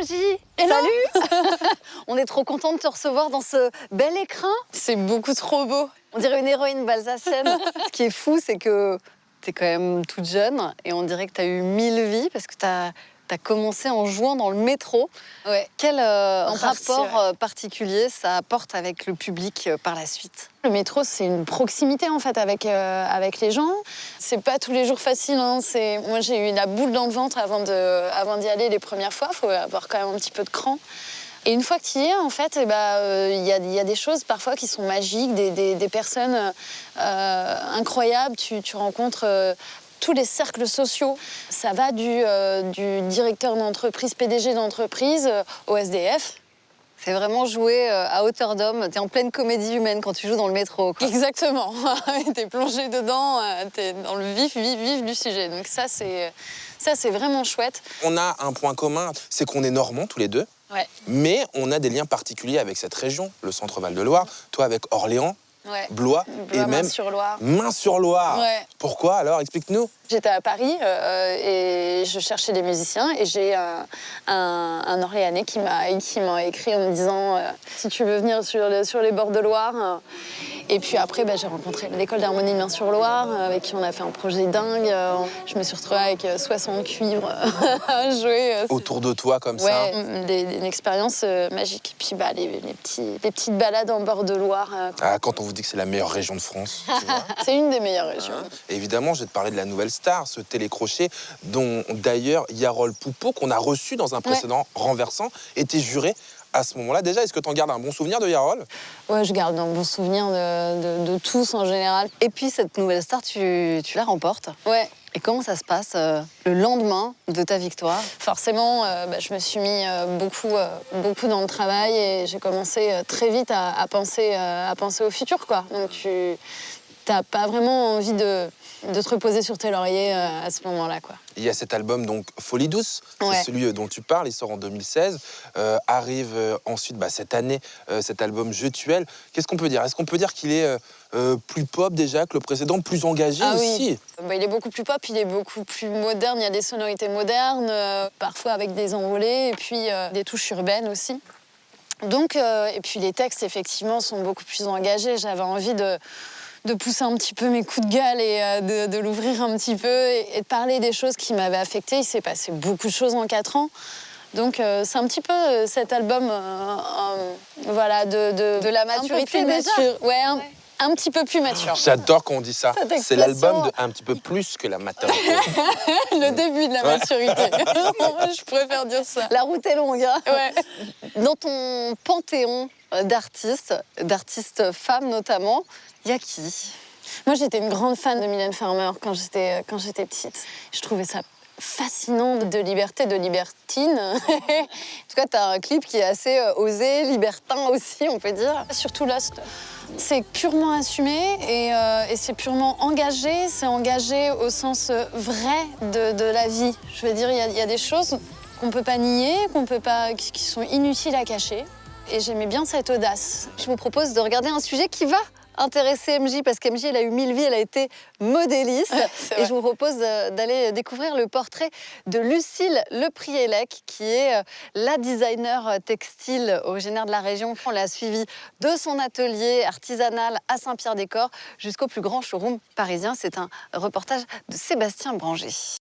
MJ. Salut. On est trop content de te recevoir dans ce bel écrin. C'est beaucoup trop beau. On dirait une héroïne balsacienne. Ce qui est fou, c'est que t'es quand même toute jeune et on dirait que t'as eu 1000 vies parce que t'as commencé en jouant dans le métro. Ouais. Quel rapport ouais. Particulier ça apporte avec le public par la suite? Le métro, c'est une proximité en fait avec les gens. C'est pas tous les jours facile. Hein. Moi, j'ai eu la boule dans le ventre avant d'y aller les premières fois. Il faut avoir quand même un petit peu de cran. Et une fois que tu y es, en fait, y a des choses parfois qui sont magiques, des personnes incroyables. Tu rencontres tous les cercles sociaux. Ça va du directeur d'entreprise, PDG d'entreprise, au SDF. C'est vraiment jouer à hauteur d'homme. T'es en pleine comédie humaine quand tu joues dans le métro, quoi. Exactement. T'es plongé dedans, t'es dans le vif du sujet. Donc ça, c'est vraiment chouette. On a un point commun, c'est qu'on est normands tous les deux. Ouais. Mais on a des liens particuliers avec cette région, le centre Val-de-Loire, toi avec Orléans, Ouais. Blois et même Main-sur-Loire. Main-sur-Loire. Ouais. Pourquoi alors? Explique-nous. J'étais à Paris et je cherchais des musiciens et j'ai un Orléanais qui m'a écrit en me disant si tu veux venir sur les bords de Loire. Et puis après, j'ai rencontré l'école d'harmonie de Main-sur-Loire avec qui on a fait un projet dingue. Je me suis retrouvée avec 60 cuivres à jouer. Autour de toi comme ça. Ouais, une expérience magique. Puis les petites balades en bord de Loire. Ah, quand on vous dit que c'est la meilleure région de France, tu vois. C'est une des meilleures régions. Et évidemment, je vais te parler de la nouvelle star, ce télécrochet, dont d'ailleurs Yarol Poupeau, qu'on a reçu dans un précédent renversant, était juré à ce moment-là. Déjà, est-ce que tu en gardes un bon souvenir de Yarol? Ouais, je garde un bon souvenir de tous en général. Et puis cette nouvelle star, tu la remportes. Ouais. Et comment ça se passe le lendemain de ta victoire? Forcément, je me suis mis beaucoup dans le travail et j'ai commencé très vite à penser au futur, quoi. Donc tu n'as pas vraiment envie de te reposer sur tes lauriers à ce moment-là, quoi. Il y a cet album, donc, Folie douce, Ouais. c'est celui dont tu parles, il sort en 2016. Arrive ensuite, cette année, cet album Jetuel. Qu'est-ce qu'on peut dire? Est-ce qu'on peut dire qu'il est plus pop déjà que le précédent, plus engagé aussi? Oui. Il est beaucoup plus pop, il est beaucoup plus moderne, il y a des sonorités modernes, parfois avec des envolées, et puis des touches urbaines aussi. Donc, et puis les textes, effectivement, sont beaucoup plus engagés. J'avais envie de pousser un petit peu mes coups de gueule et de l'ouvrir un petit peu et de parler des choses qui m'avaient affectée. Il s'est passé beaucoup de choses en 4 ans. Donc c'est un petit peu cet album de la maturité déjà. Ouais, un petit peu plus mature. J'adore quand on dit ça. Cette C'est l'album expression. de un petit peu plus que la maturité. Le début de la maturité. Je préfère dire ça. La route est longue, hein. Ouais. Dans ton panthéon d'artistes femmes notamment, il y a qui? Moi, j'étais une grande fan de Mylène Farmer quand j'étais petite. Je trouvais ça fascinant de liberté, de libertine. En tout cas, tu as un clip qui est assez osé, libertin aussi, on peut dire. Surtout Lost. C'est purement assumé et c'est purement engagé. C'est engagé au sens vrai de la vie. Je veux dire, il y a des choses qu'on ne peut pas nier, qui sont inutiles à cacher. Et j'aimais bien cette audace. Je vous propose de regarder un sujet qui va intéresser MJ, parce qu'MJ, elle a eu 1000 vies, elle a été modéliste. Et je vous propose d'aller découvrir le portrait de Lucille Lepriélec, qui est la designer textile originaire de la région. On l'a suivie de son atelier artisanal à Saint-Pierre-des-Corps jusqu'au plus grand showroom parisien. C'est un reportage de Sébastien Branger.